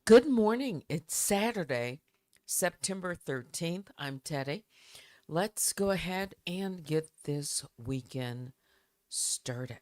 Good morning. It's Saturday, September 13th. I'm Teddy. Let's go ahead and get this weekend started.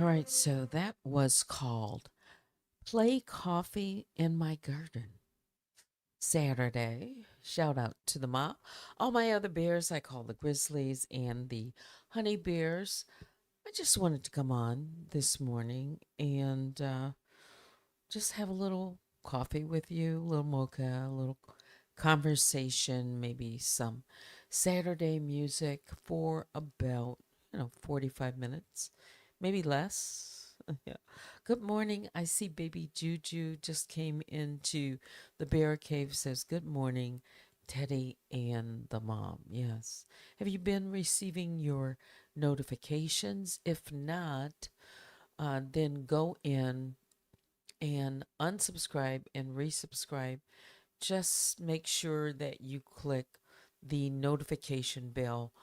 All right, so that was called Play Coffee in My Garden. Saturday. Shout out to the mom. All my other bears I call the grizzlies and the honey bears. I just wanted to come on this morning and just have a little coffee with you, a little mocha, a little conversation, maybe some Saturday music for about, 45 minutes, maybe less. Yeah. Good morning. I see baby Juju just came into the bear cave, says, Good morning, Teddy and the mom. Yes. Have you been receiving your notifications? If not, then go in and unsubscribe and resubscribe. Just make sure that you click the notification bell.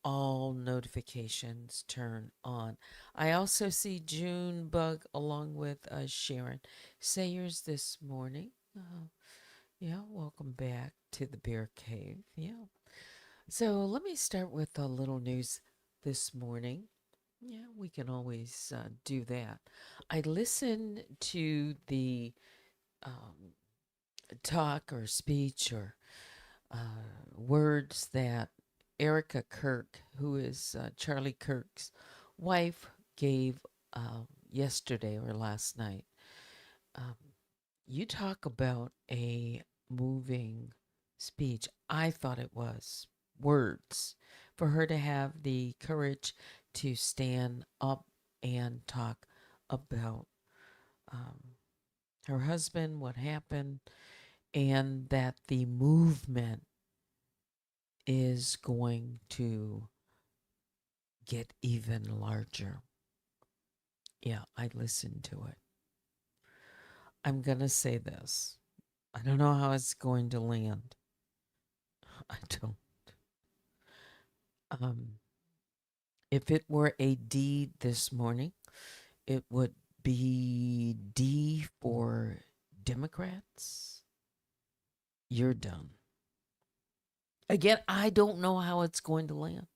All notifications turn on. I also see June Bug along with Sharon Sayers this morning. Yeah, welcome back to the Bear Cave. Yeah. So let me start with a little news this morning. Yeah, we can always do that. I listened to the um, talk or speech or words that Erica Kirk, who is Charlie Kirk's wife, gave yesterday or last night. Um, you talk about a moving speech. I thought it was words for her to have the courage to stand up and talk about um, her husband, what happened, and that the movement is going to get even larger. Yeah, I listened to it. I'm going to say this. I don't know how it's going to land. I don't. Um, if it were a D this morning, it would be D for Democrats. you're done. Again, I don't know how it's going to land.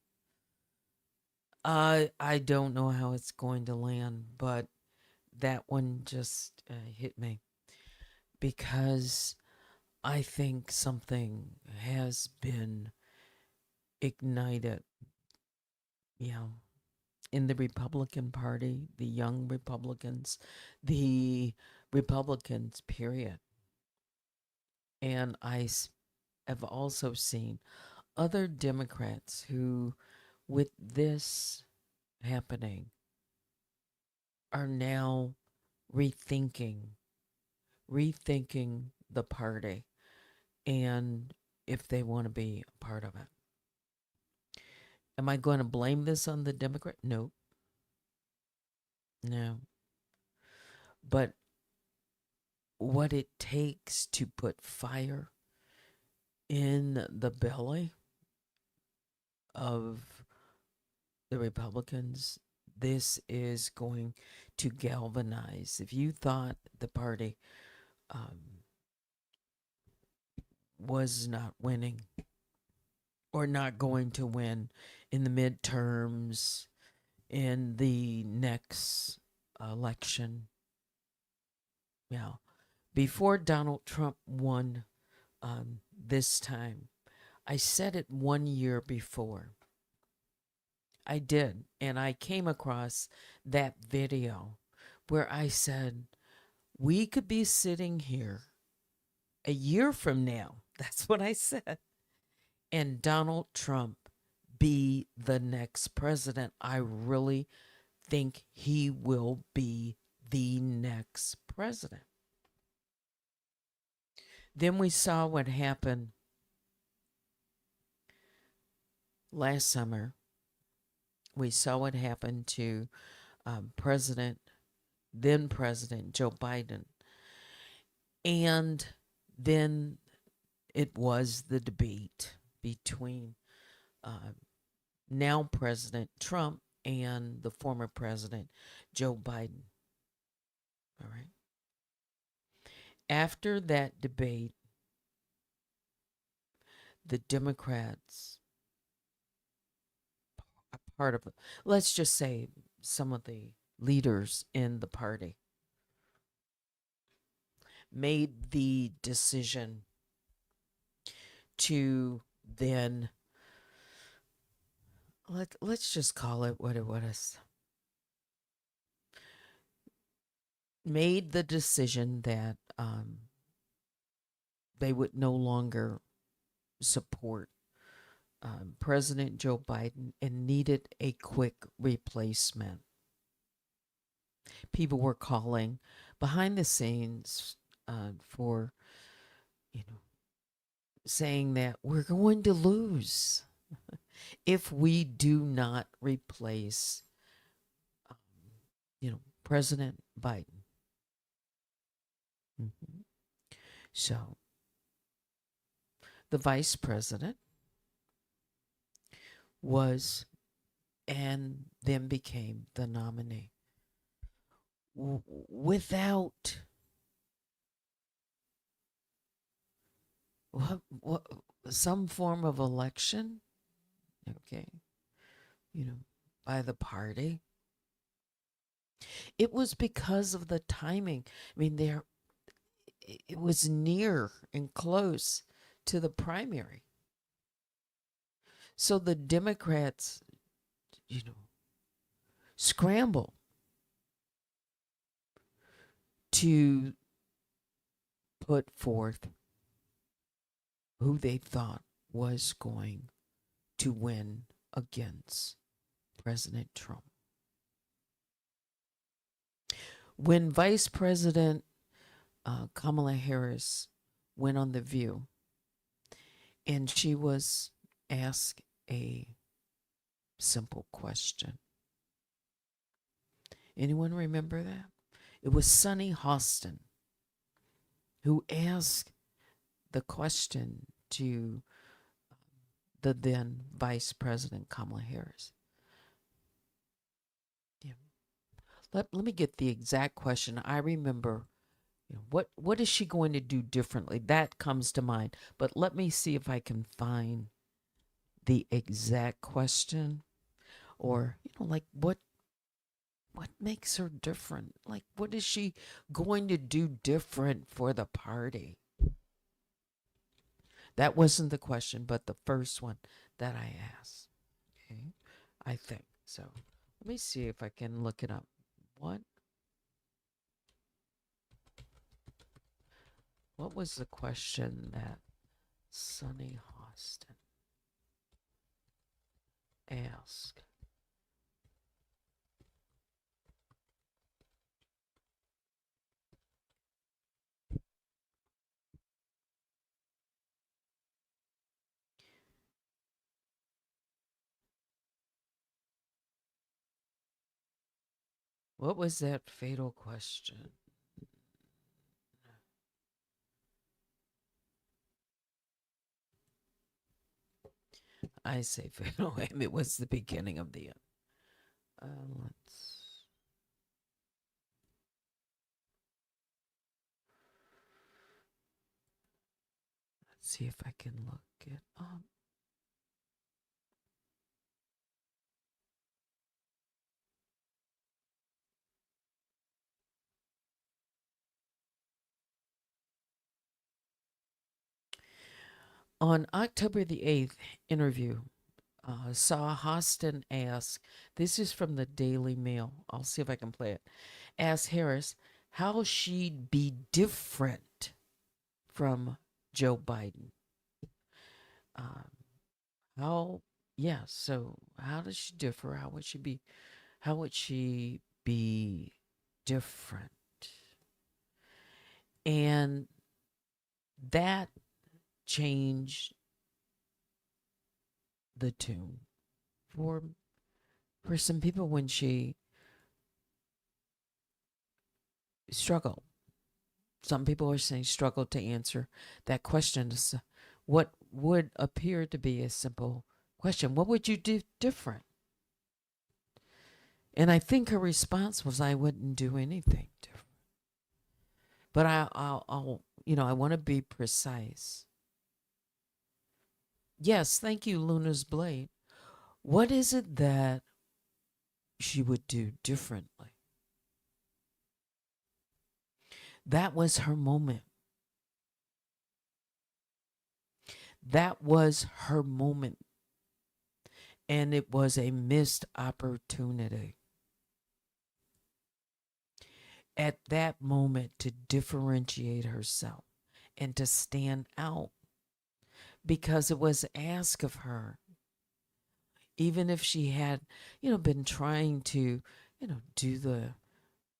I don't know how it's going to land, but that one just hit me because I think something has been ignited, you know, in the Republican Party, the young Republicans, the Republicans, period. And have also seen other Democrats who, with this happening, are now rethinking the party and if they want to be a part of it. Am I going to blame this on the Democrat? No. No. But what it takes to put fire in the belly of the Republicans, this is going to galvanize. If you thought the party was not winning or not going to win in the midterms, in the next election, before Donald Trump won this time, I said it 1 year before. I did. And I came across that video where I said, we could be sitting here a year from now. That's what I said. And Donald Trump be the next president. I really think he will be the next president. Then we saw what happened last summer. We saw what happened to then President Joe Biden. And then it was the debate between now President Trump and the former President Joe Biden. All right. After that debate, the Democrats, a part of it, let's just say some of the leaders in the party, made the decision to then, let's just call it what it was, made the decision that they would no longer support President Joe Biden and needed a quick replacement. People were calling behind the scenes for, saying that we're going to lose if we do not replace, President Biden. Mm-hmm. So the vice president was and then became the nominee without what some form of election, okay, by the party. It was because of the timing. I mean, it was near and close to the primary. So the Democrats, scramble to put forth who they thought was going to win against President Trump. When Vice President Kamala Harris went on The View, and she was asked a simple question. Anyone remember that? It was Sunny Hostin who asked the question to the then Vice President Kamala Harris. Yeah. Let me get the exact question. I remember What is she going to do differently? That comes to mind. But let me see if I can find the exact question, or like what makes her different? Like, what is she going to do different for the party? That wasn't the question, but the first one that I asked. Okay, I think so. Let me see if I can look it up. What what was the question that Sunny Hostin asked? What was that fatal question? I say fatal aim. It was the beginning of the end. Let's see if I can look it up. On October the 8th interview, saw Hostin ask, this is from the Daily Mail. I'll see if I can play it. Ask Harris how she'd be different from Joe Biden. How, yeah, so how does she differ? How would she be different? And that changed the tune for some people when she struggled. Some people are saying struggled to answer that question. What would appear to be a simple question? What would you do different? And I think her response was, I wouldn't do anything different. But I'll I want to be precise. Yes, thank you, Luna's Blade. What is it that she would do differently? That was her moment. That was her moment. And it was a missed opportunity. At that moment, to differentiate herself and to stand out, because it was asked of her, even if she had, been trying to, do the,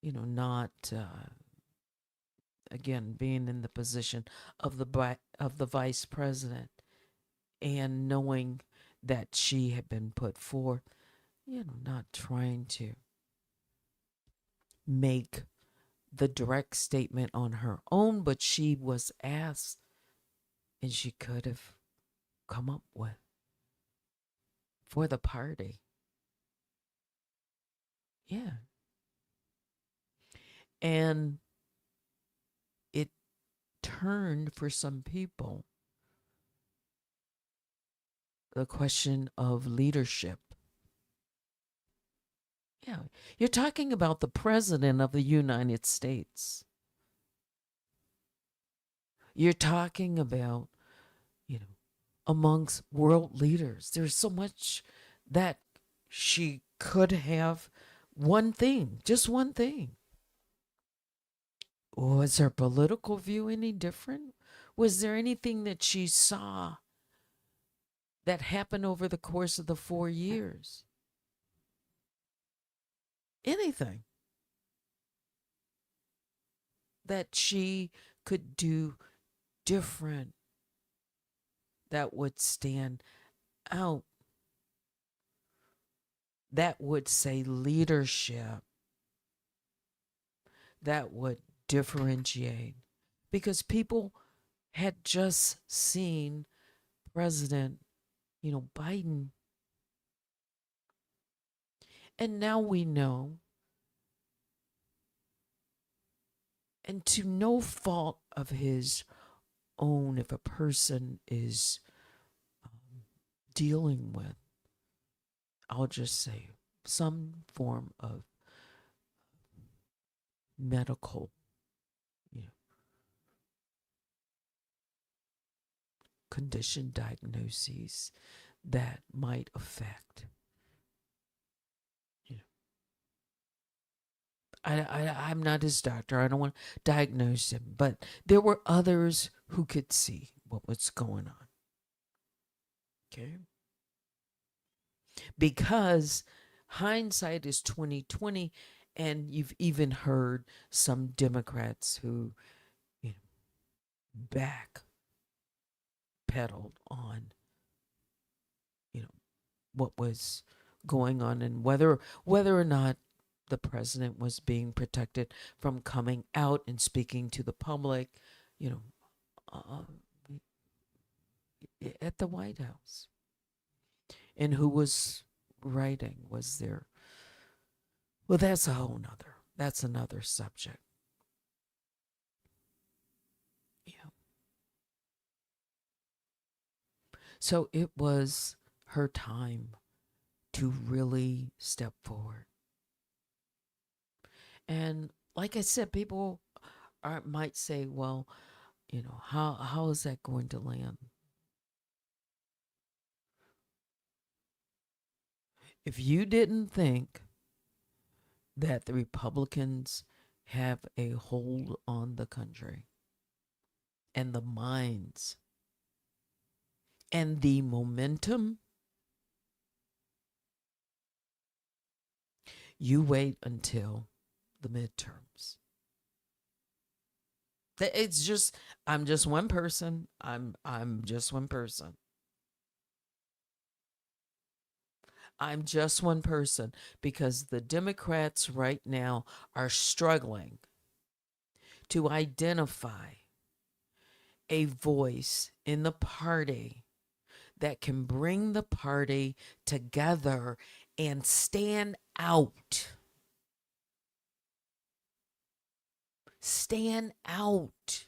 not, again, being in the position of the vice president, and knowing that she had been put forth, not trying to make the direct statement on her own, but she was asked, and she could have come up with for the party. Yeah. And it turned for some people the question of leadership. Yeah. You're talking about the president of the United States. You're talking about, amongst world leaders. There's so much that she could have. One thing, just one thing. Was her political view any different? Was there anything that she saw that happened over the course of the 4 years? Anything that she could do different that would stand out, that would say leadership, that would differentiate? Because people had just seen President, Biden. And now we know, And to no fault of his own, if a person is dealing with, I'll just say, some form of medical, you know, condition diagnoses that might affect, you know, I'm not his doctor. I don't want to diagnose him, but there were others who could see what was going on. Okay. Because hindsight is 2020, and you've even heard some Democrats who, you know, backpedaled on, you know, what was going on and whether or not the president was being protected from coming out and speaking to the public, you know, uh, at the White House, and who was writing. Was there? Well, that's another subject. Yeah. So it was her time to really step forward. And like I said, people might say, well, you know, how is that going to land? If you didn't think that the Republicans have a hold on the country and the minds and the momentum, you wait until the midterms. It's just I'm just one person. I'm just one person. I'm just one person because the Democrats right now are struggling to identify a voice in the party that can bring the party together and stand out. Stand out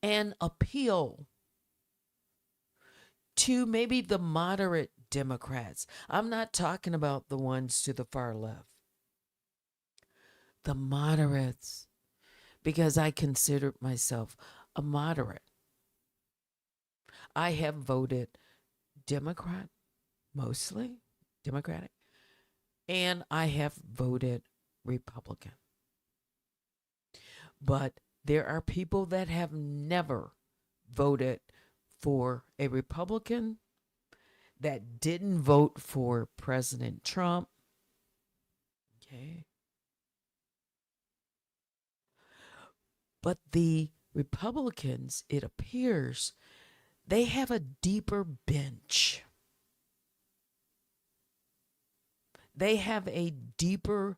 and appeal to maybe the moderate Democrats. I'm not talking about the ones to the far left, the moderates, because I consider myself a moderate. I have voted Democrat, mostly Democratic, and I have voted Republican. But there are people that have never voted for a Republican, that didn't vote for President Trump. Okay. But the Republicans, it appears, they have a deeper bench. They have a deeper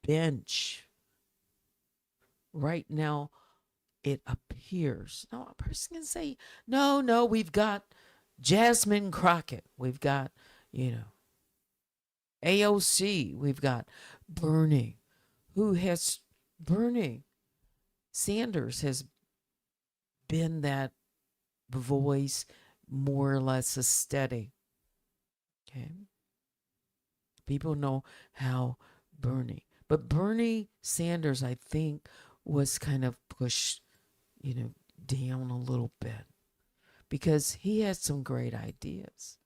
bench. Right now, it appears. Now, a person can say, no, we've got Jasmine Crockett. We've got, you know, AOC. We've got Bernie, Bernie Sanders has been that voice, more or less a steady. Okay. People know how but Bernie Sanders, I think, was kind of pushed, you know, down a little bit because he had some great ideas.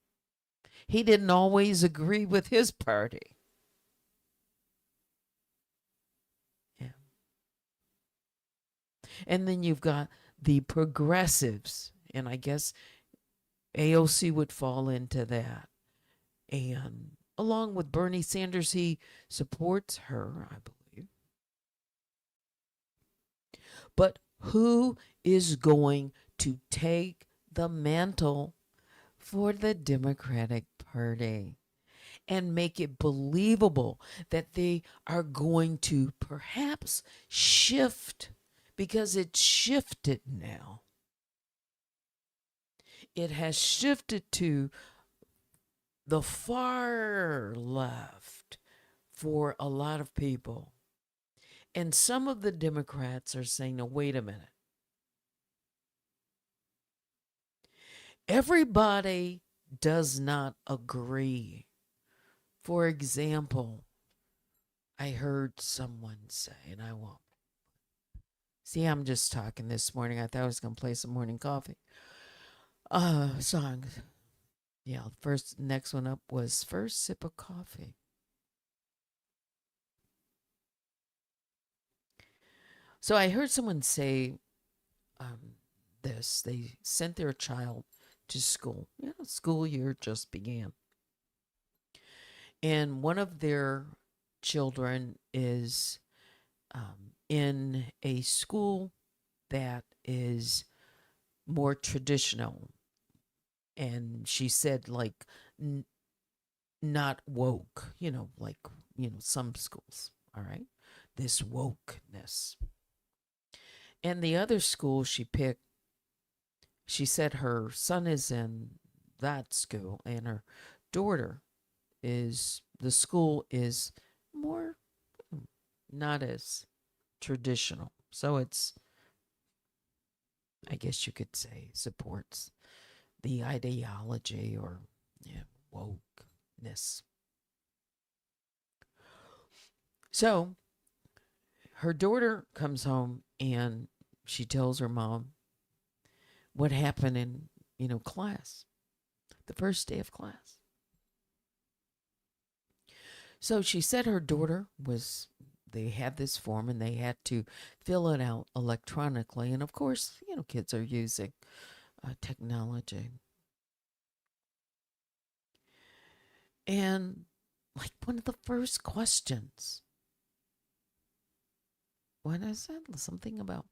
He didn't always agree with his party. Yeah. And then you've got the progressives, and I guess AOC would fall into that. And along with Bernie Sanders, he supports her, I believe. But who is going to take the mantle for the Democratic Party and make it believable that they are going to perhaps shift, because it's shifted now? It has shifted to the far left for a lot of people. And some of the Democrats are saying, no, wait a minute. Everybody does not agree. For example, I heard someone say, and I won't. See, I'm just talking this morning. I thought I was going to play some morning coffee songs. Yeah, next one up was First Sip of Coffee. So I heard someone say this. They sent their child to school. School year just began. And one of their children is in a school that is more traditional. And she said, like, not woke, like, some schools. All right. This wokeness. And the other school she picked, she said her son is in that school and her daughter the school is more not as traditional. So it's, I guess you could say, supports the ideology or wokeness. So her daughter comes home and she tells her mom what happened in, class, the first day of class. So she said her daughter they had this form and they had to fill it out electronically. And of course, kids are using technology. And like one of the first questions, what is that? Something about,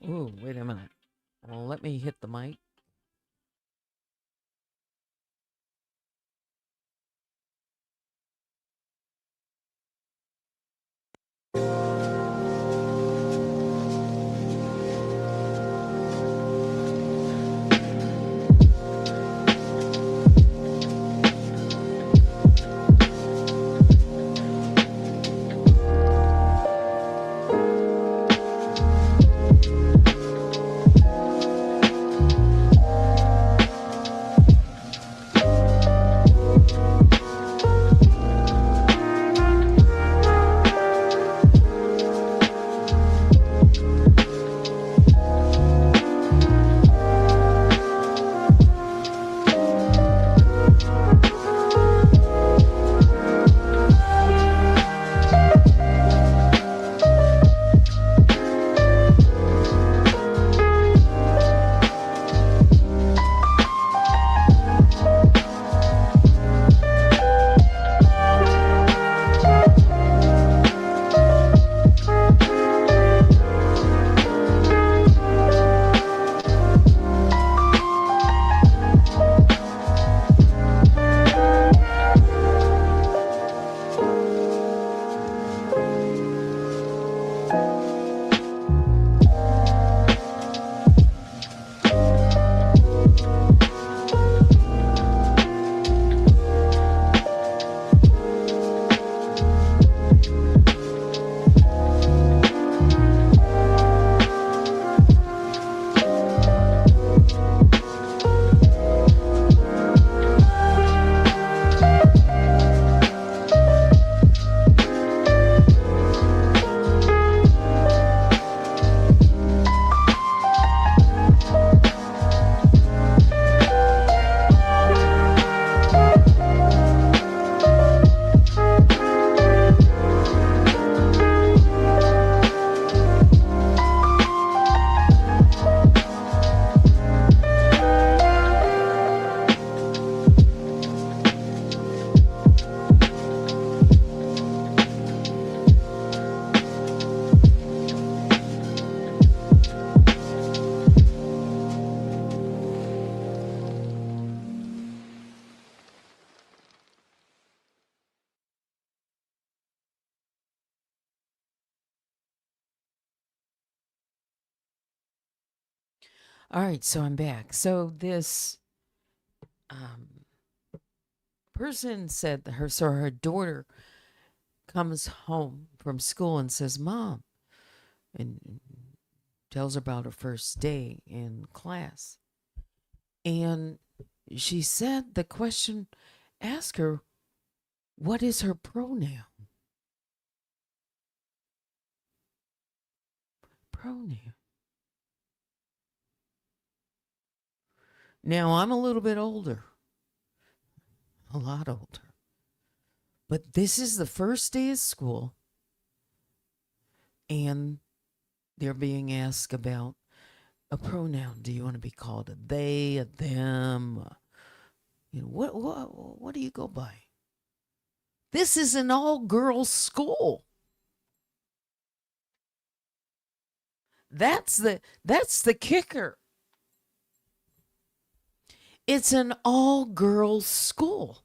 oh, wait a minute. Well, let me hit the mic. All right, so I'm back. So this um, person said her daughter comes home from school and says, Mom, and tells her about her first day in class. And she said the question asked her, what is her pronoun? Pronoun. Now, I'm a little bit older, a lot older. But this is the first day of school, and they're being asked about a pronoun. Do you want to be called a they, a them? What do you go by? This is an all-girls school. That's the kicker. It's an all-girls school.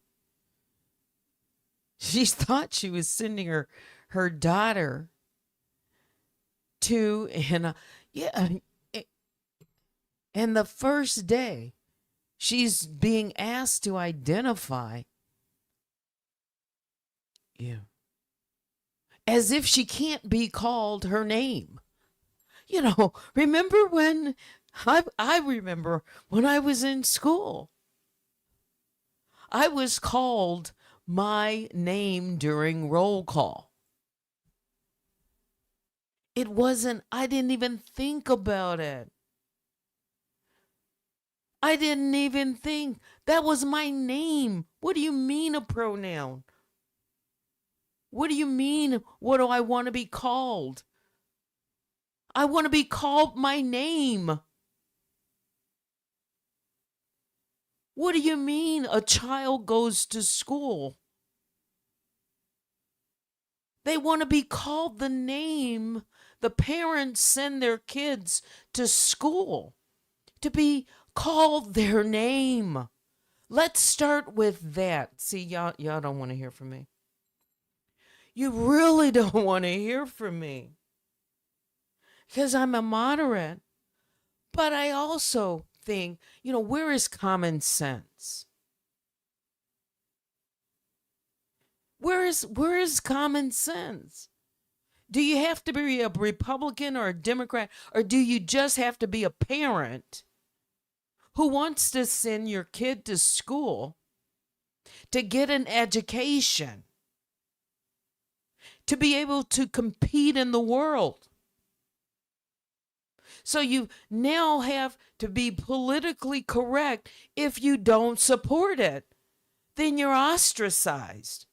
She thought she was sending her daughter to and the first day she's being asked to identify as if she can't be called her name. Remember when I remember when I was in school, I was called my name during roll call. It wasn't, I didn't even think about it. I didn't even think. That was my name. What do you mean a pronoun? What do you mean? What do I want to be called? I want to be called my name. What do you mean a child goes to school? They want to be called the name. The parents send their kids to school to be called their name. Let's start with that. See, y'all don't want to hear from me. You really don't want to hear from me. Because I'm a moderate. But I also think, where is common sense? Where is common sense? Do you have to be a Republican or a Democrat, or do you just have to be a parent who wants to send your kid to school to get an education, to be able to compete in the world? So you now have to be politically correct. If you don't support it, then you're ostracized.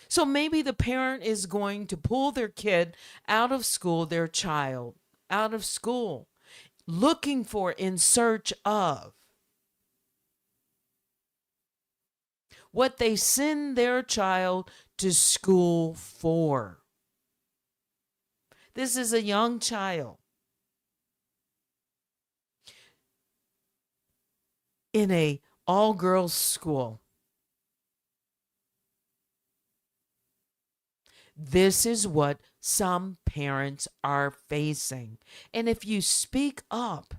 So maybe the parent is going to pull their kid out of school, their child out of school, looking for, in search of what they send their child to school for. This is a young child in a all-girls school. This is what some parents are facing. And if you speak up,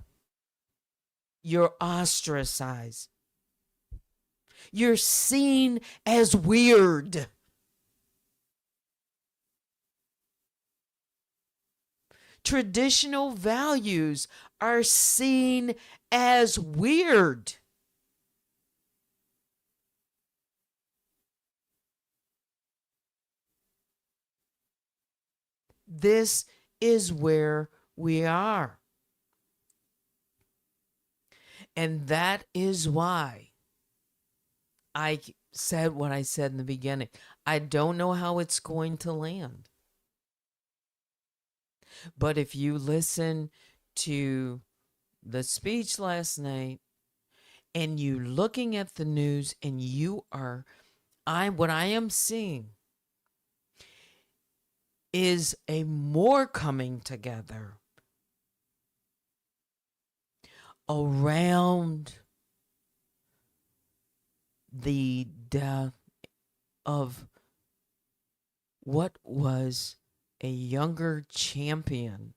you're ostracized. You're seen as weird. Traditional values are seen as weird. This is where we are. And that is why I said what I said in the beginning. I don't know how it's going to land. But if you listen to the speech last night and you looking at the news and what I am seeing is a more coming together around the death of what was a younger champion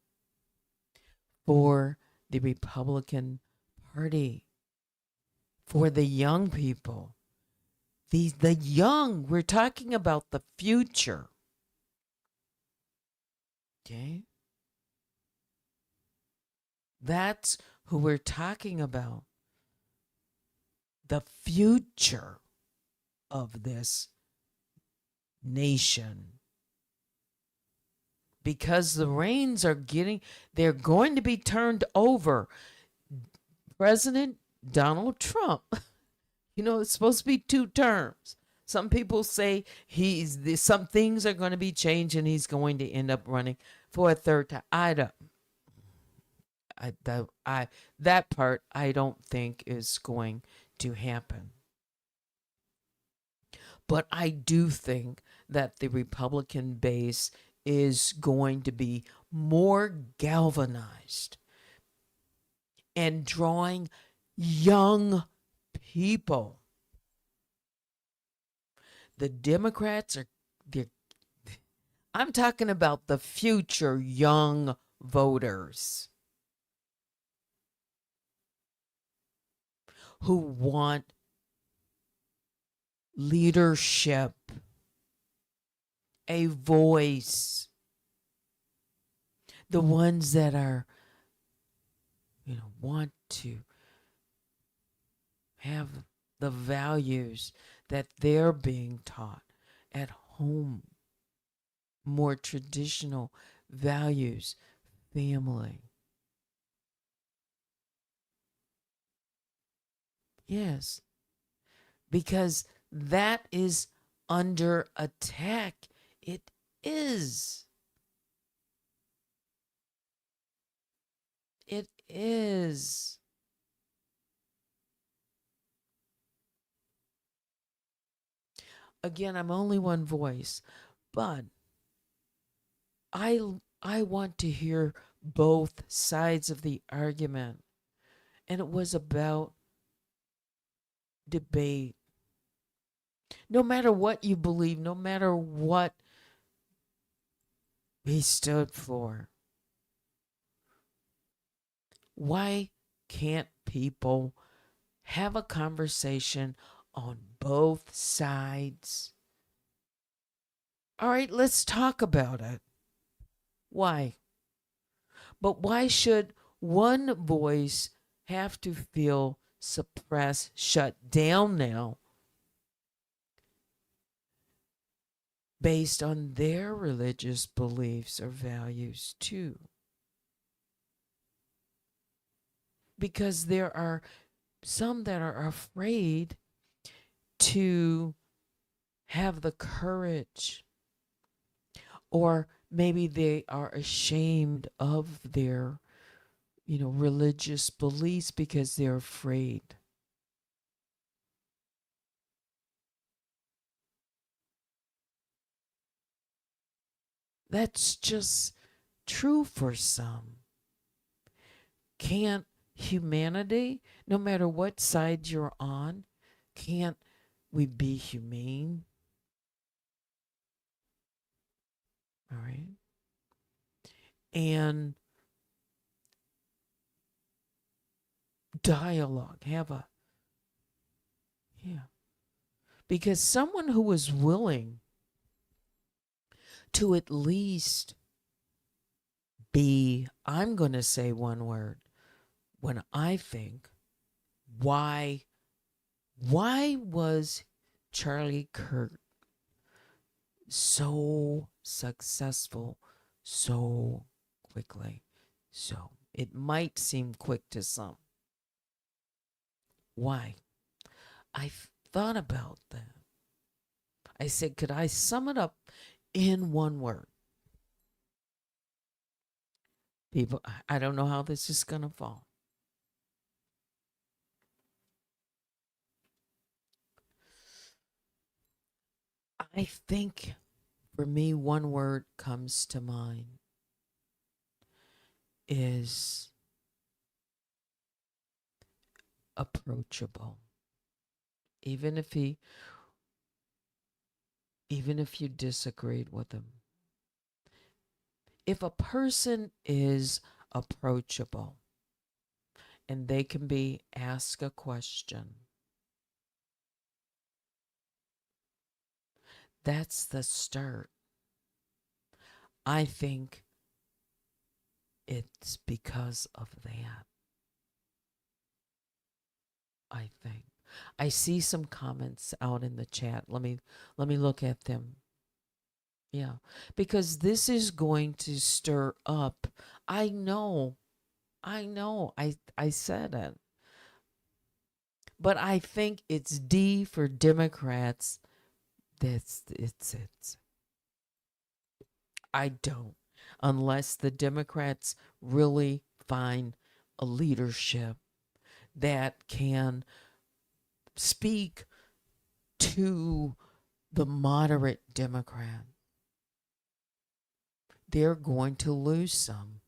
for the Republican Party, for the young people. The young, we're talking about the future. Okay? That's who we're talking about. The future of this nation. Because the reins are they're going to be turned over. President Donald Trump, it's supposed to be 2 terms. Some people say some things are going to be changed and he's going to end up running for a 3rd time. That part I don't think is going to happen. But I do think that the Republican base is going to be more galvanized and drawing young people. The Democrats I'm talking about the future young voters who want leadership, a voice. The ones that are, want to have the values that they're being taught at home, more traditional values, family. Yes, because that is under attack. It is. It is. Again, I'm only one voice, but I want to hear both sides of the argument. And it was about debate. No matter what you believe, no matter what he stood for, why can't people have a conversation on both sides? All right, let's talk about it. Why? But why should one voice have to feel suppressed, shut down now based on their religious beliefs or values too? Because there are some that are afraid to have the courage, or maybe they are ashamed of their religious beliefs because they're afraid. That's just true for some. Can't humanity, no matter what side you're on, can't we be humane? All right. And dialogue, yeah. Because someone who is willing to at least I'm going to say one word when I think, why was Charlie KIRK so successful so quickly? So it might seem quick to some. Why? I thought about that. I said, could I sum it up in one word? People, I don't know how this is going to fall. I think for me, one word comes to mind is approachable. Even if you disagreed with him. If a person is approachable and they can be asked a question, that's the start. I think it's because of that, I think. I see some comments out in the chat. Let me look at them. Yeah. Because this is going to stir up. I know. I know. I said it. But I think it's D for Democrats. It's I don't. Unless the Democrats really find a leadership that can speak to the moderate Democrat, they're going to lose some.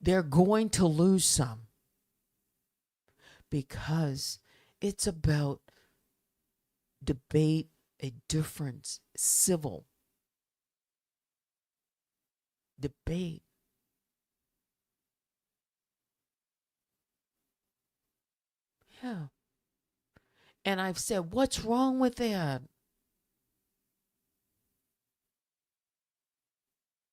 They're going to lose some because it's about debate, a difference, civil debate. Yeah. And I've said, what's wrong with that?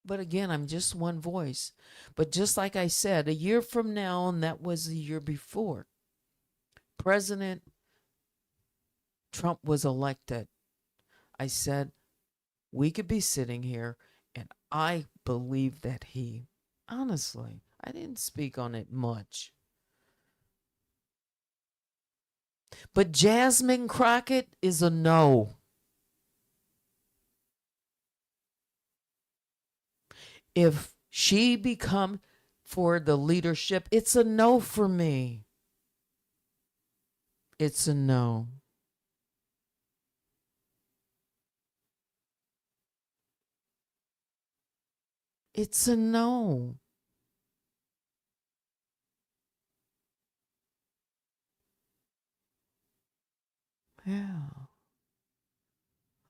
But again, I'm just one voice. But just like I said, a year from now, and that was the year before, President Trump was elected. I said, we could be sitting here, and I believe that honestly, I didn't speak on it much. But Jasmine Crockett is a no. If she become for the leadership, it's a no for me. It's a no. It's a no. Yeah.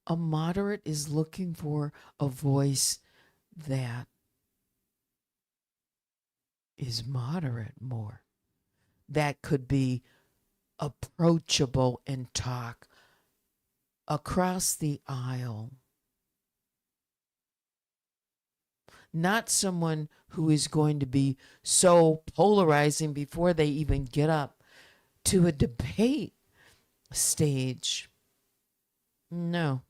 A moderate is looking for a voice that is moderate more, that could be approachable and talk across the aisle. Not someone who is going to be so polarizing before they even get up to a debate stage. No.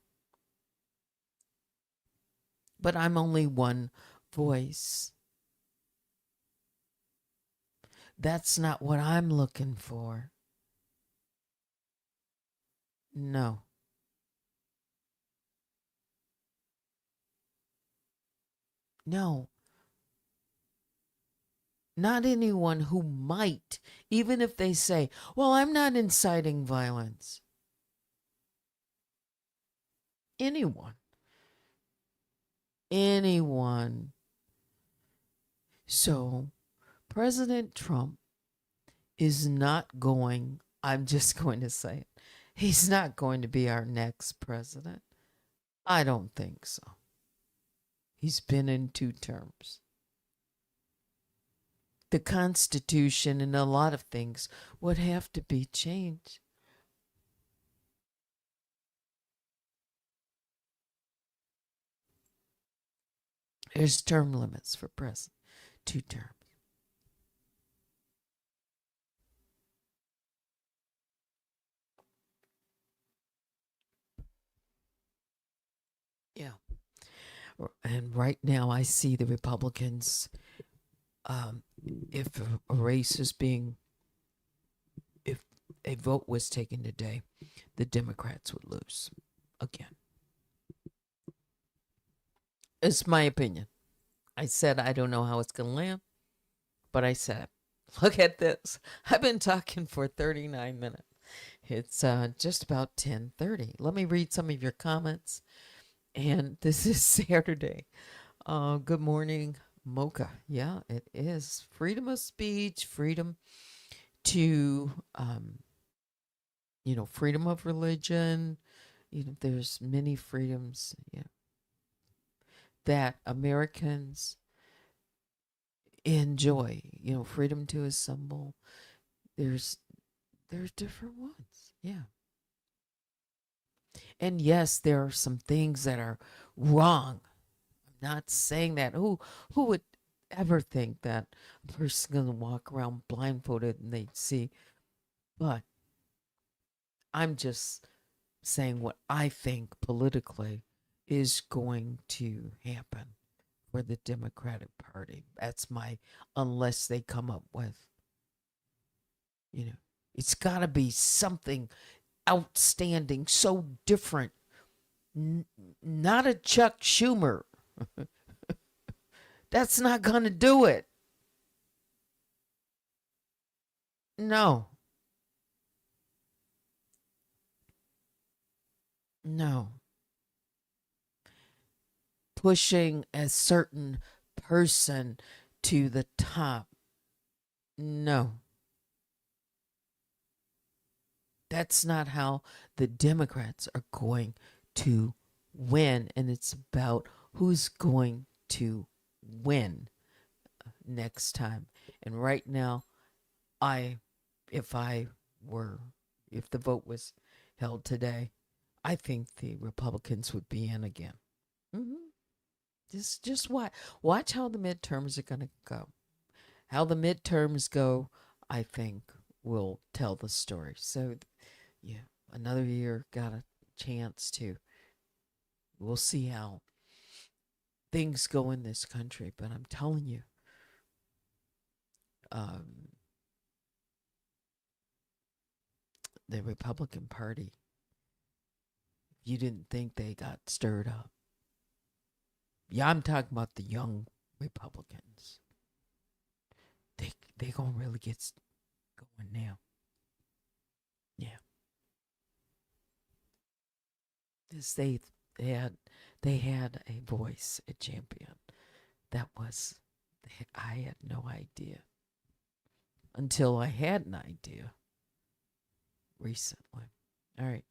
But I'm only one voice. That's not what I'm looking for. No. No. Not anyone who might, even if they say, well, I'm not inciting violence. Anyone. Anyone. So, President Trump is not going, I'm just going to say it, he's not going to be our next president. I don't think so. He's been in 2 terms. The Constitution and a lot of things would have to be changed. There's term limits for president, 2 terms. Yeah. And right now I see the Republicans, if a race is being, if a vote was taken today, the Democrats would lose again. It's my opinion. I said I don't know how it's going to land, but I said, look at this. I've been talking for 39 minutes. It's just about 10:30. Let me read some of your comments. And this is Saturday. Good morning, Mocha. Yeah, it is. Freedom of speech, freedom to, freedom of religion. There's many freedoms that Americans enjoy. Freedom to assemble. There's different ones. Yeah. And yes, there are some things that are wrong. Not saying that. Who would ever think that a person's gonna walk around blindfolded and they see? But I'm just saying what I think politically is going to happen for the Democratic Party. That's my, unless they come up with, you know, it's got to be something outstanding, so different. Not a Chuck Schumer. That's not going to do it. No, no. Pushing a certain person to the top. No, that's not how the Democrats are going to win. And it's about who's going to win next time. And right now, I, if I were, if the vote was held today, I think the Republicans would be in again. Mm-hmm. Just watch how the midterms are going to go. How the midterms go, I think, will tell the story. So, yeah, another year got a chance to. We'll see how things go in this country. But I'm telling you, um, the Republican Party, you didn't think they got stirred up. Yeah, I'm talking about the young Republicans. They gonna really get going now. Yeah, this they had they had a voice, a champion. That was, I had no idea until I had an idea recently. All right,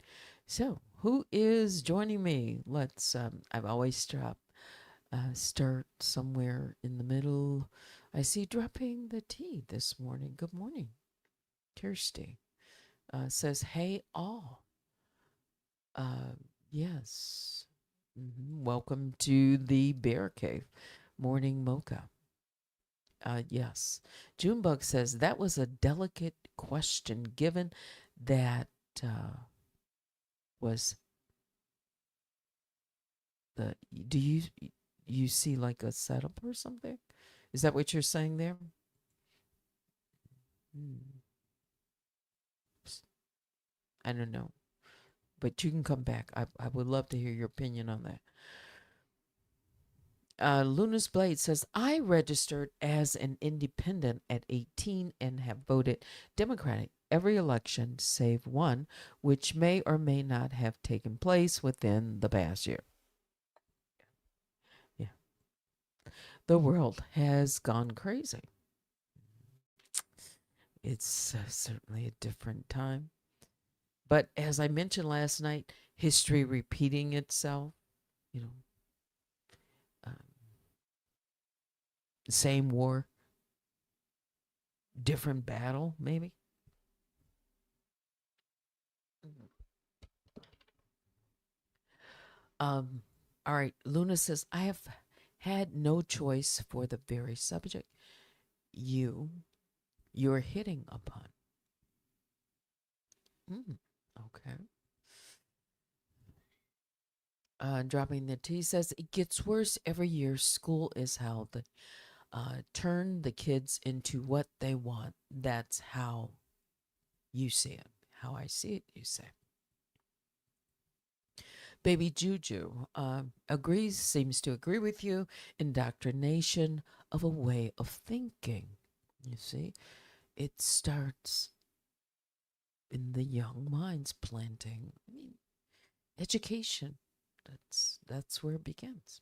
so who is joining me? Let's. I've always start somewhere in the middle. I see dropping the tea this morning. Good morning, Kirsty. Says, hey, all. Uh, yes. Welcome to the Bear Cave Morning Mocha. Yes. Junebug says, that was a delicate question given that was the. Do you see like a setup or something? Is that what you're saying there? Hmm. I don't know. But you can come back. I would love to hear your opinion on that. Luna's Blade says, I registered as an independent at 18 and have voted Democratic every election save one, which may or may not have taken place within the past year. Yeah. The world has gone crazy. It's certainly a different time. But as I mentioned last night, history repeating itself, you know, um, same war, different battle, maybe. Um, all right, Luna says, I have had no choice for the very subject you're hitting upon. Mm, okay. Dropping the T says, it gets worse every year. School is how the turn the kids into what they want. That's how you see it. How I see it, you say. Baby Juju agrees, seems to agree with you. Indoctrination of a way of thinking. You see, it starts in the young minds, planting. I mean, education. That's where it begins.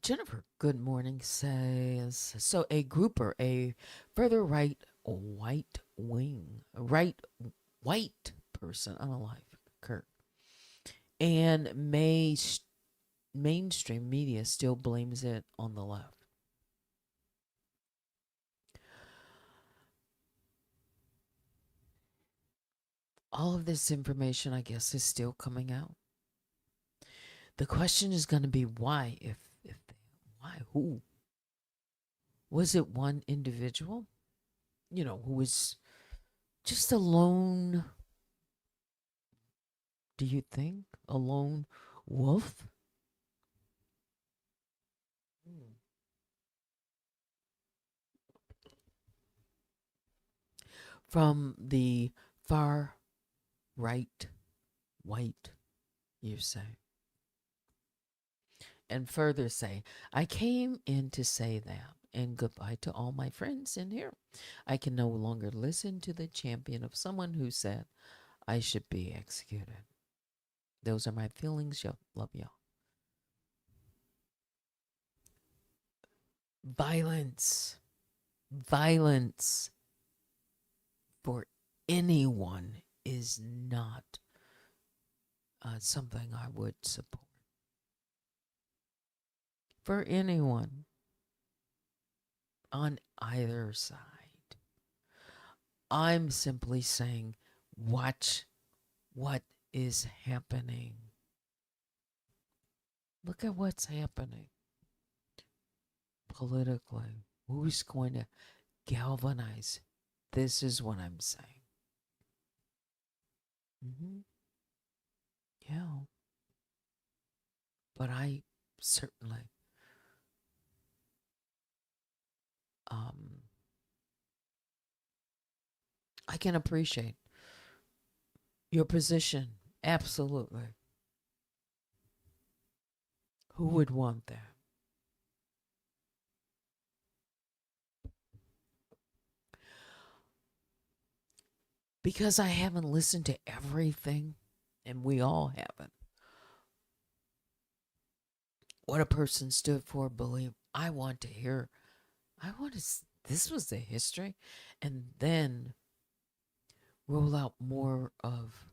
Jennifer, good morning, says, so a grouper, a further right white wing, right white person, unalive, Kirk, and mainstream media still blames it on the left. All of this information, I guess, is still coming out. The question is going to be why. If why, who? Was it one individual, who was just alone? Do you think a lone wolf? Hmm. From the far right, white, you say. And further say, I came in to say that, and goodbye to all my friends in here. I can no longer listen to the champion of someone who said I should be executed. Those are my feelings. Yo, love y'all. Violence, violence for anyone is not something I would support. For anyone on either side. I'm simply saying, watch what is happening. Look at what's happening politically. Who's going to galvanize? This is what I'm saying. Yeah. But I certainly I can appreciate your position. Absolutely. Who would want that? Because I haven't listened to everything, and we all haven't. What a person stood for, believe. I want to hear. This was the history, and then roll out more of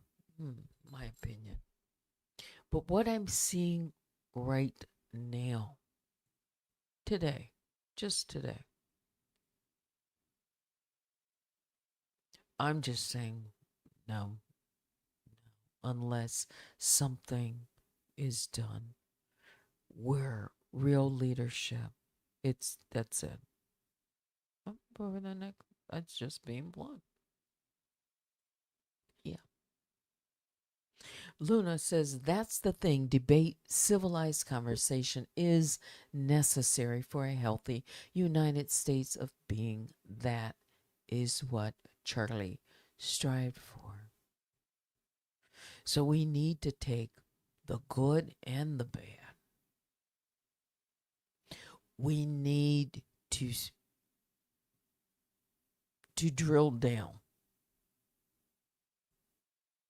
my opinion. But what I'm seeing right now, today, just today, I'm just saying no, unless something is done where real leadership, that's it. Over the next, that's just being blunt. Yeah. Luna says that's the thing. Debate, civilized conversation is necessary for a healthy United States of being. That is what Charlie strived for. So we need to take the good and the bad. We need to drill down.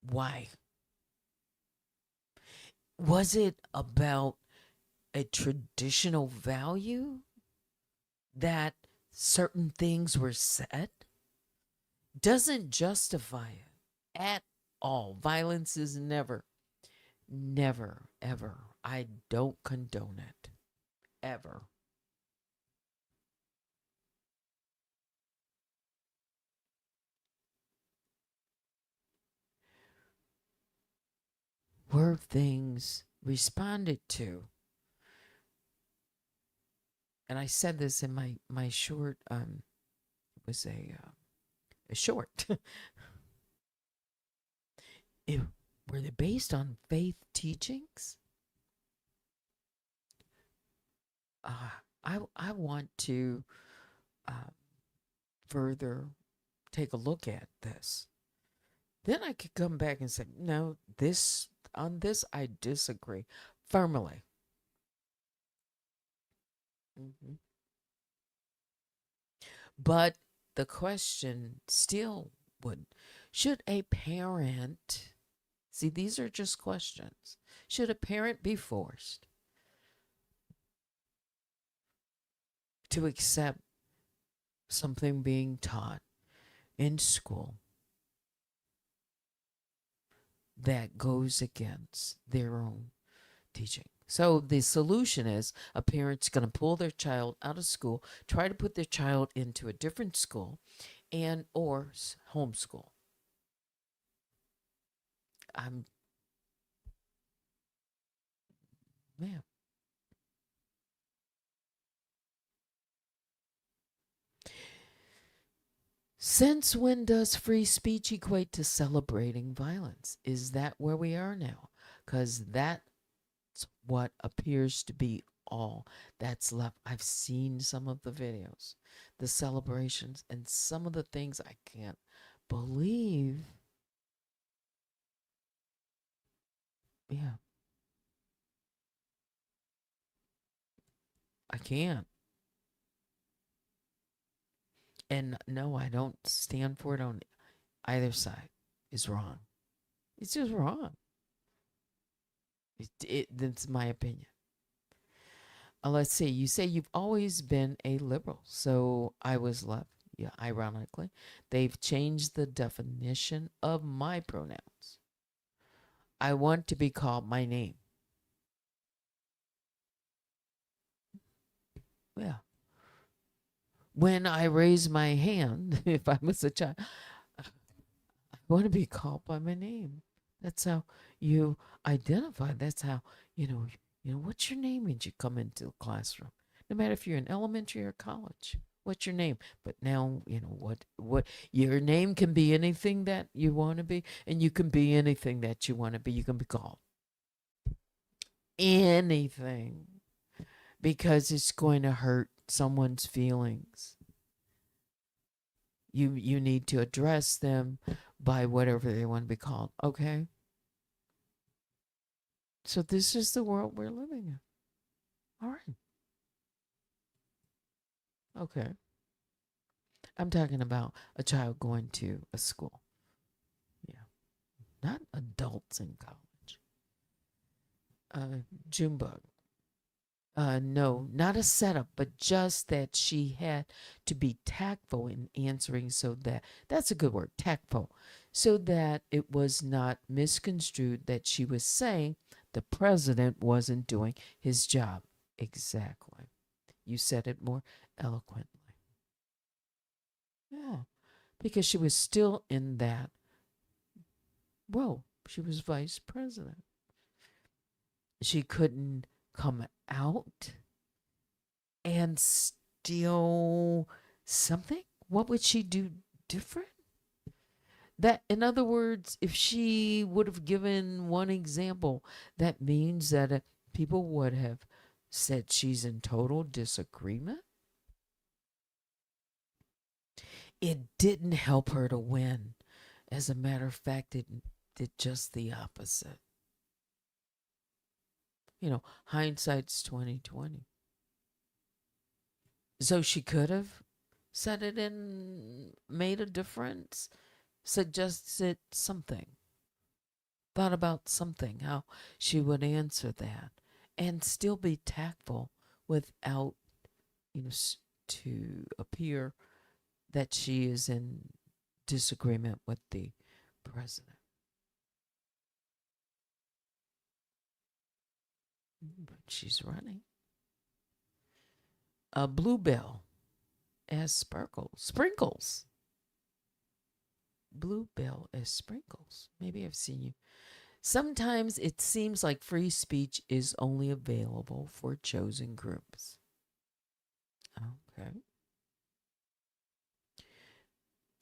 Why? Was it about a traditional value that certain things were said? Doesn't justify it at all. Violence is never, never, ever. I don't condone it. Ever. Were things responded to? And I said this in my short, it was a short. it, were they based on faith teachings? I want to uh, further take a look at this. Then I could come back and say, no, on this I disagree firmly. hmm But the question still would, should a parent, see, these are just questions. Should a parent be forced to accept something being taught in school that goes against their own teaching? So the solution is a parent's going to pull their child out of school, try to put their child into a different school, and or homeschool. I'm Yeah. Since when does free speech equate to celebrating violence? Is that where we are now? Because that's what appears to be all that's left. I've seen some of the videos, the celebrations, and some of the things I can't believe. Yeah, I can't. And no, I don't stand for it on either side. Is wrong. It's just wrong. That's my opinion. Let's see. You say you've always been a liberal, so I was left. Yeah, ironically, they've changed the definition of my pronouns. I want to be called my name. Yeah. When I raise my hand, if I was a child, I want to be called by my name. That's how you identify. That's how, what's your name when you come into the classroom? No matter if you're in elementary or college, what's your name? But now, what your name can be anything that you want to be, and you can be anything that you want to be. You can be called anything because it's going to hurt someone's feelings. You need to address them by whatever they want to be called. Okay? So this is the world we're living in. All right. Okay. I'm talking about a child going to a school. Yeah. Not adults in college. Junebug. No, not a setup, but just that she had to be tactful in answering so that's a good word, tactful, so that it was not misconstrued that she was saying the president wasn't doing his job. Exactly. You said it more eloquently. Yeah, because she was still in that role. She was vice president. She couldn't come out and steal something? What would she do different? That, in other words, if she would have given one example, that means that people would have said she's in total disagreement. It didn't help her to win. As a matter of fact, it did just the opposite. Hindsight's 2020. So she could have said it and made a difference, suggested something, thought about something, how she would answer that, and still be tactful without, to appear that she is in disagreement with the president. But she's running. A bluebell as sprinkles. Bluebell as sprinkles. Maybe I've seen you. Sometimes it seems like free speech is only available for chosen groups. Okay.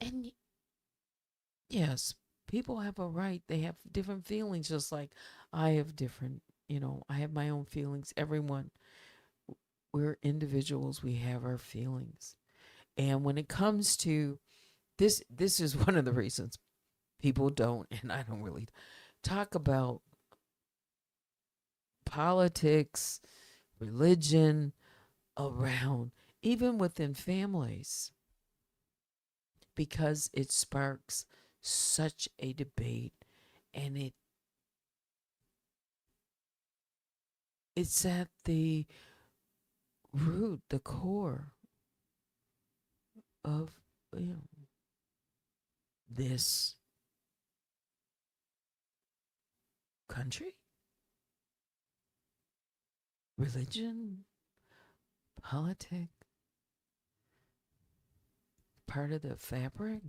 And yes, people have a right. They have different feelings, just like I have different, I have my own feelings. Everyone, we're individuals. We have our feelings. And when it comes to this is one of the reasons people don't, and I don't really talk about politics, religion around, even within families, because it sparks such a debate, and it's at the root, the core of you know this country, religion, politics, part of the fabric.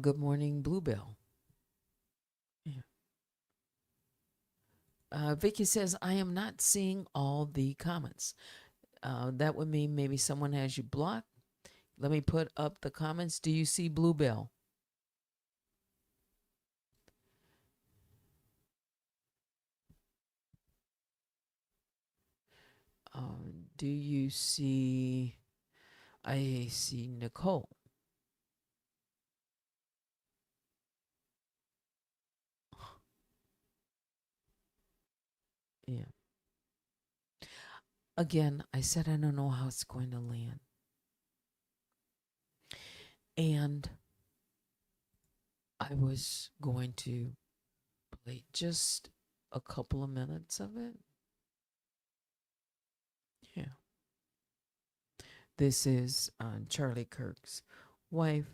Good morning, Bluebell. Yeah. Vicky says, I am not seeing all the comments. That would mean maybe someone has you blocked. Let me put up the comments. Do you see Bluebell? Do you see? I see Nicole. Yeah. Again, I said I don't know how it's going to land. And I was going to play just a couple of minutes of it. Yeah. This is Charlie Kirk's wife,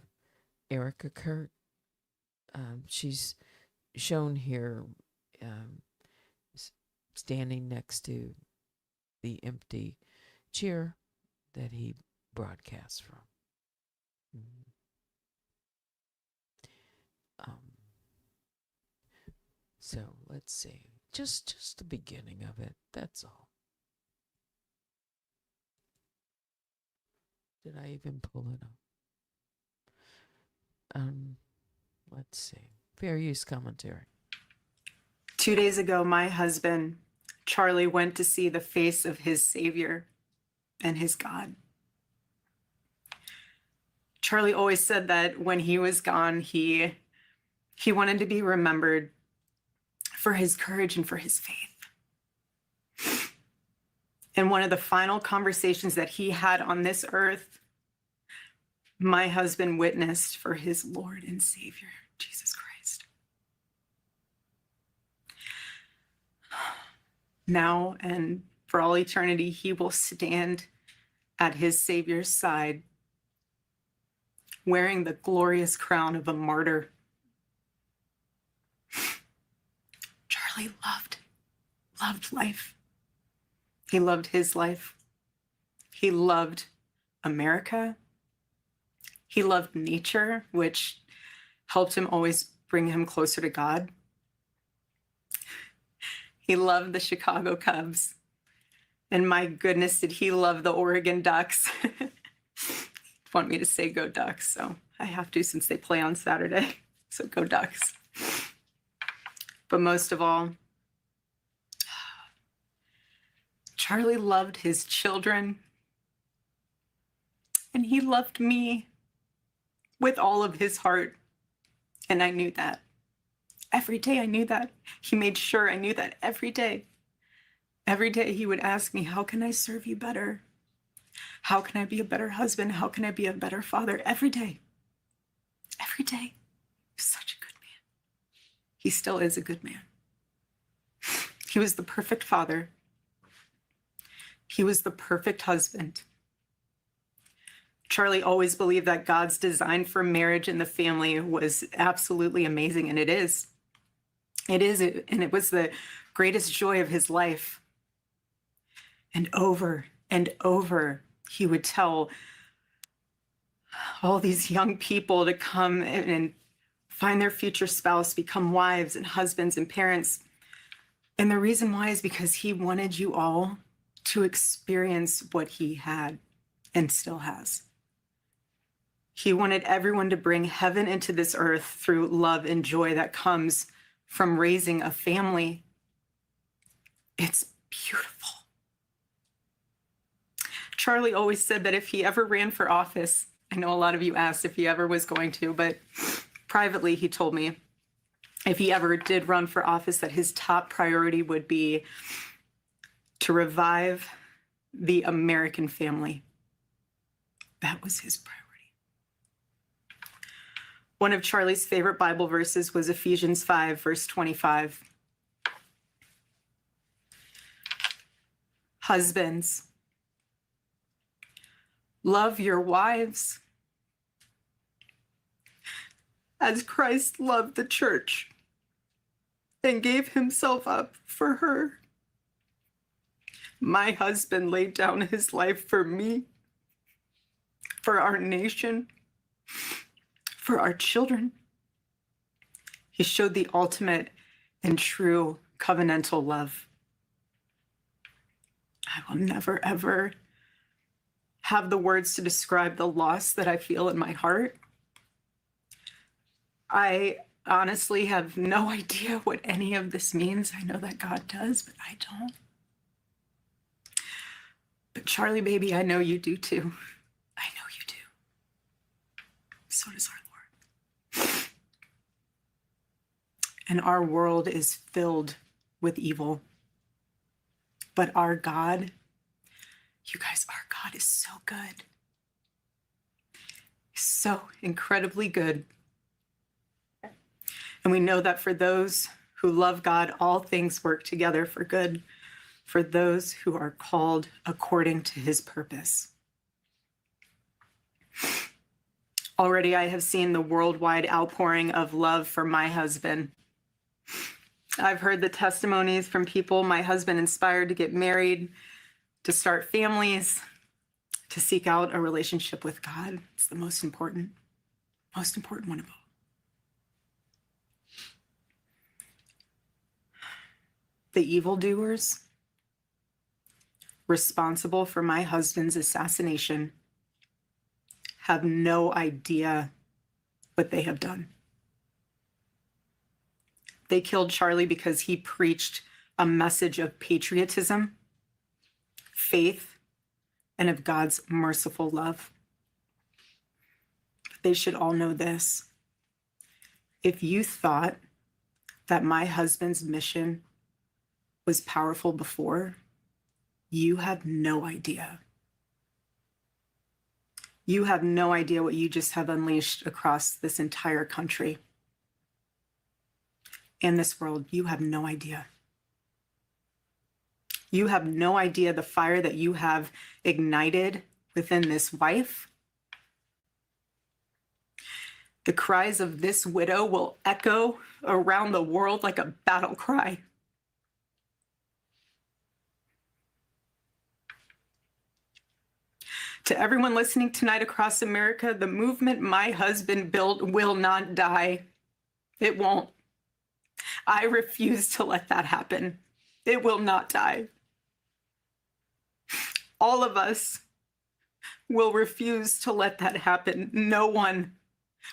Erica Kirk. She's shown here standing next to the empty chair that he broadcasts from. Mm-hmm. So let's see, just the beginning of it. That's all. Did I even pull it up? Let's see. Fair use commentary. 2 days ago, my husband, Charlie, went to see the face of his Savior and his God. Charlie always said that when he was gone, he wanted to be remembered for his courage and for his faith. And one of the final conversations that he had on this earth, my husband witnessed for his Lord and Savior, Jesus Christ. Now and for all eternity, he will stand at his Savior's side, wearing the glorious crown of a martyr. Charlie loved life. He loved his life. He loved America. He loved nature, which helped him always bring him closer to God. He loved the Chicago Cubs. And my goodness, did he love the Oregon Ducks. Want me to say go Ducks, so I have to since they play on Saturday. So go Ducks. But most of all, Charlie loved his children. And he loved me with all of his heart. And I knew that. Every day I knew that. He made sure I knew that every day. Every day he would ask me, how can I serve you better? How can I be a better husband? How can I be a better father? Every day. Every day. He was such a good man. He still is a good man. He was the perfect father. He was the perfect husband. Charlie always believed that God's design for marriage and the family was absolutely amazing, and it is. It is, and it was the greatest joy of his life. And over, he would tell all these young people to come and find their future spouse, become wives and husbands and parents. And the reason why is because he wanted you all to experience what he had and still has. He wanted everyone to bring heaven into this earth through love and joy that comes from raising a family. It's beautiful. Charlie always said that if he ever ran for office, I know a lot of you asked if he ever was going to, but privately he told me if he ever did run for office that his top priority would be to revive the American family. That was his priority. One of Charlie's favorite Bible verses was Ephesians 5, verse 25. Husbands, love your wives as Christ loved the church and gave himself up for her. My husband laid down his life for me, for our nation, for our children. He showed the ultimate and true covenantal love. I will never, ever have the words to describe the loss that I feel in my heart. I honestly have no idea what any of this means. I know that God does, but I don't. But Charlie, baby, I know you do too. I know you do. So does our Lord. And our world is filled with evil. But our God, you guys, our God is so good. He's so incredibly good. And we know that for those who love God, all things work together for good, for those who are called according to his purpose. Already I have seen the worldwide outpouring of love for my husband. I've heard the testimonies from people my husband inspired to get married, to start families, to seek out a relationship with God. It's the most important one of all. The evildoers responsible for my husband's assassination have no idea what they have done. They killed Charlie because he preached a message of patriotism, faith, and of God's merciful love. But they should all know this. If you thought that my husband's mission was powerful before, you have no idea. You have no idea what you just have unleashed across this entire country. In this world, you have no idea. You have no idea the fire that you have ignited within this wife. The cries of this widow will echo around the world like a battle cry. To everyone listening tonight across America, the movement my husband built will not die. It won't. I refuse to let that happen. It will not die. All of us will refuse to let that happen. No one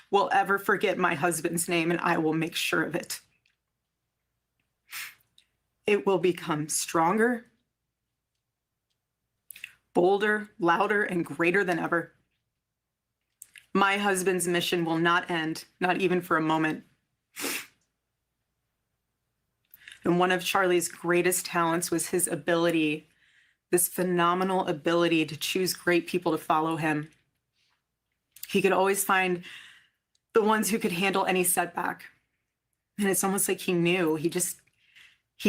will ever forget my husband's name, and I will make sure of it. It will become stronger, bolder, louder, and greater than ever. My husband's mission will not end, not even for a moment. And one of Charlie's greatest talents was his ability, this phenomenal ability to choose great people to follow him. He could always find the ones who could handle any setback. And it's almost like he knew, he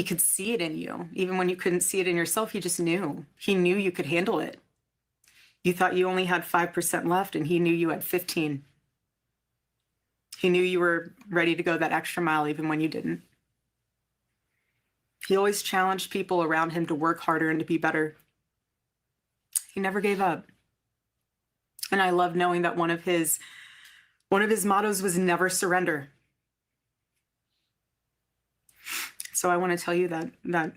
could see it in you. Even when you couldn't see it in yourself, he just knew. He knew you could handle it. You thought you only had 5% left, and he knew you had 15. He knew you were ready to go that extra mile even when you didn't. He always challenged people around him to work harder and to be better. He never gave up. And I love knowing that one of his mottos was never surrender. So I want to tell you that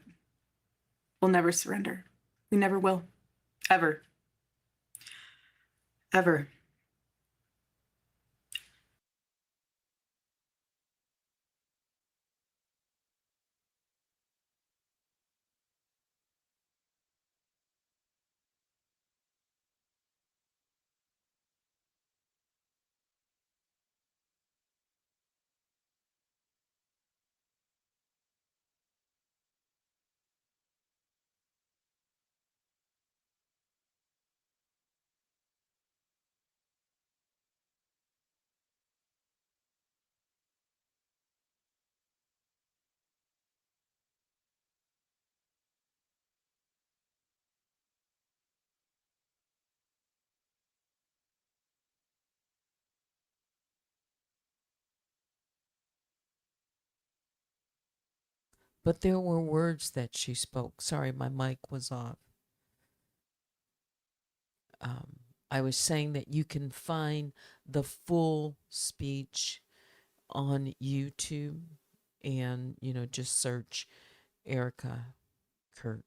we'll never surrender. We never will. Ever. Ever. But there were words that she spoke. Sorry, my mic was off. I was saying that you can find the full speech on YouTube and, just search Erica, KIRK,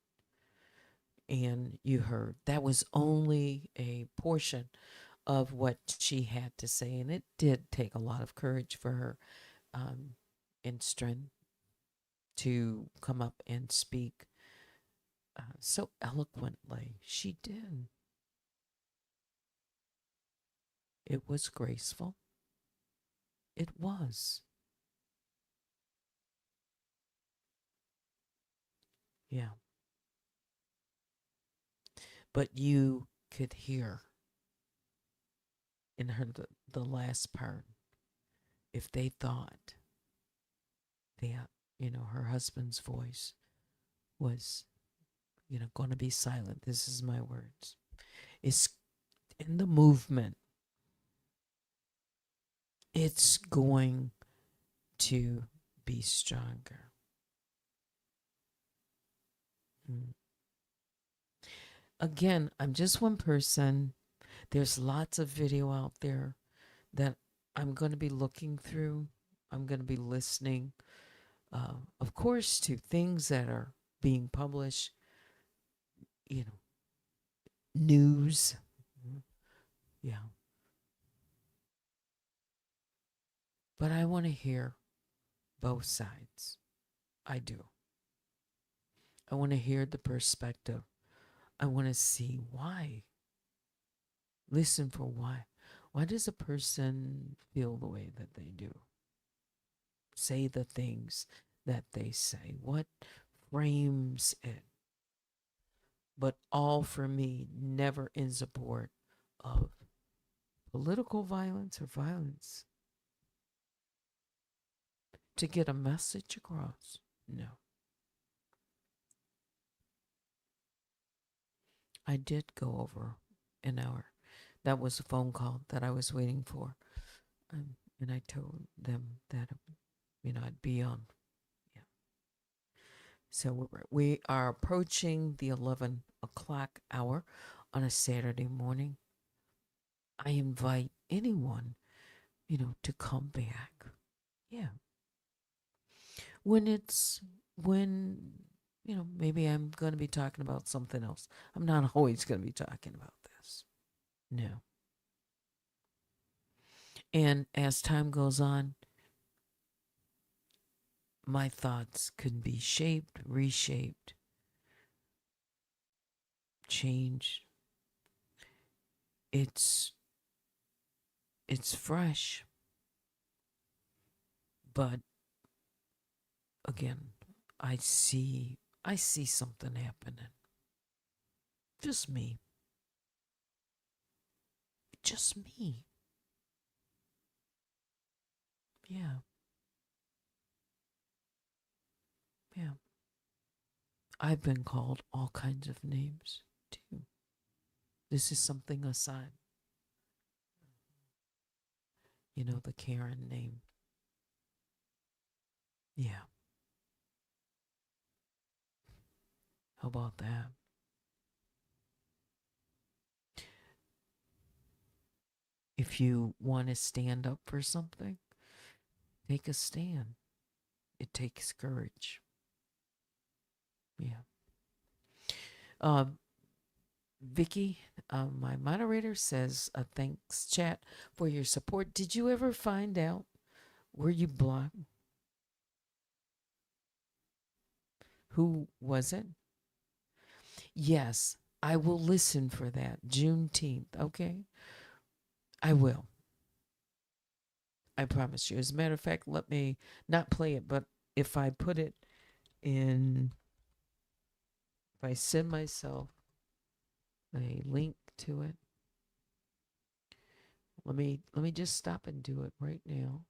and you heard that was only a portion of what she had to say, and it did take a lot of courage for her um, and strength to come up and speak so eloquently. She did. It was graceful. It was. Yeah. But you could hear in her the last part if they thought that, her husband's voice was, going to be silent. This is my words. It's in the movement. It's going to be stronger. Mm. Again, I'm just one person. There's lots of video out there that I'm going to be looking through. I'm going to be listening, of course, to things that are being published, you know, news. Yeah. But I want to hear both sides. I do. I want to hear the perspective. I want to see why. Listen for why. Why does a person feel the way that they do? Say the things that they say? What frames it? But all for me never in support of political violence or violence to get a message across. No. I did go over an hour. That was a phone call that I was waiting for. And I told them that, I'd be on. Yeah. So we are approaching the 11 o'clock hour on a Saturday morning. I invite anyone, to come back. Yeah. When maybe I'm going to be talking about something else. I'm not always going to be talking about this. No. And as time goes on, my thoughts can be shaped, reshaped, changed. It's fresh, but again, I see something happening. Just me. Just me. Yeah. Yeah. I've been called all kinds of names too. This is something aside. The Karen name. Yeah. How about that? If you want to stand up for something, take a stand. It takes courage. Yeah. Um, Vicky, my moderator, says, thanks, chat, for your support. Did you ever find out were you blocked? Who was it? Yes, I will listen for that. Juneteenth, okay? I will. I promise you. As a matter of fact, let me not play it, but if I put it in, if I send myself a link to it, let me just stop and do it right now.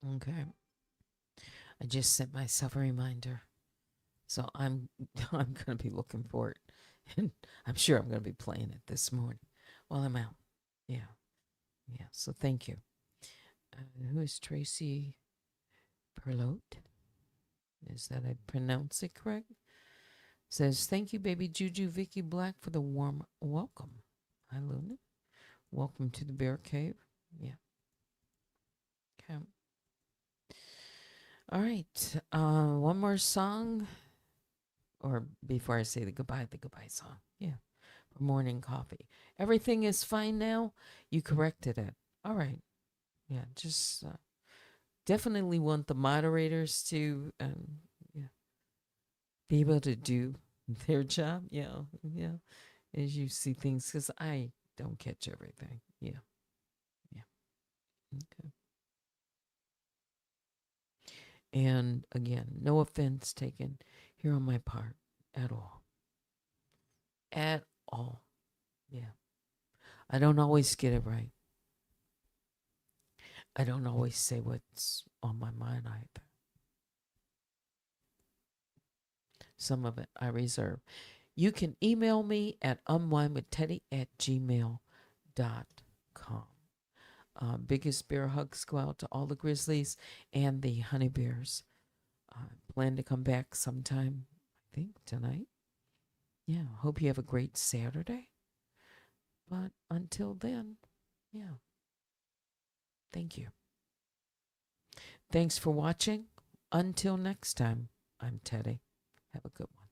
Okay. I just sent myself a reminder. So I'm I'm gonna be looking for it. And I'm sure I'm gonna be playing it this morning while I'm out. Yeah. Yeah. So thank you. Who is Tracy Perlote? Is that I pronounce it correct? Says, thank you, baby Juju Vicky Black, for the warm welcome. Hi, Luna. Welcome to the Bear Cave. Yeah. Okay. All right. One more song. Or before I say the goodbye song. Yeah. For morning coffee. Everything is fine now. You corrected it. All right. Yeah. Just definitely want the moderators to yeah, be able to do their job. Yeah. Yeah. As you see things, because I don't catch everything. Yeah. Yeah. Okay. And again, no offense taken here on my part at all. At all. Yeah. I don't always get it right. I don't always say what's on my mind either. Some of it I reserve. You can email me at unwinewithteddy@gmail.com. Biggest bear hugs go out to all the grizzlies and the honey bears. Plan to come back sometime, I think, tonight. Yeah, hope you have a great Saturday. But until then, yeah, thank you. Thanks for watching. Until next time, I'm Teddy. Have a good one.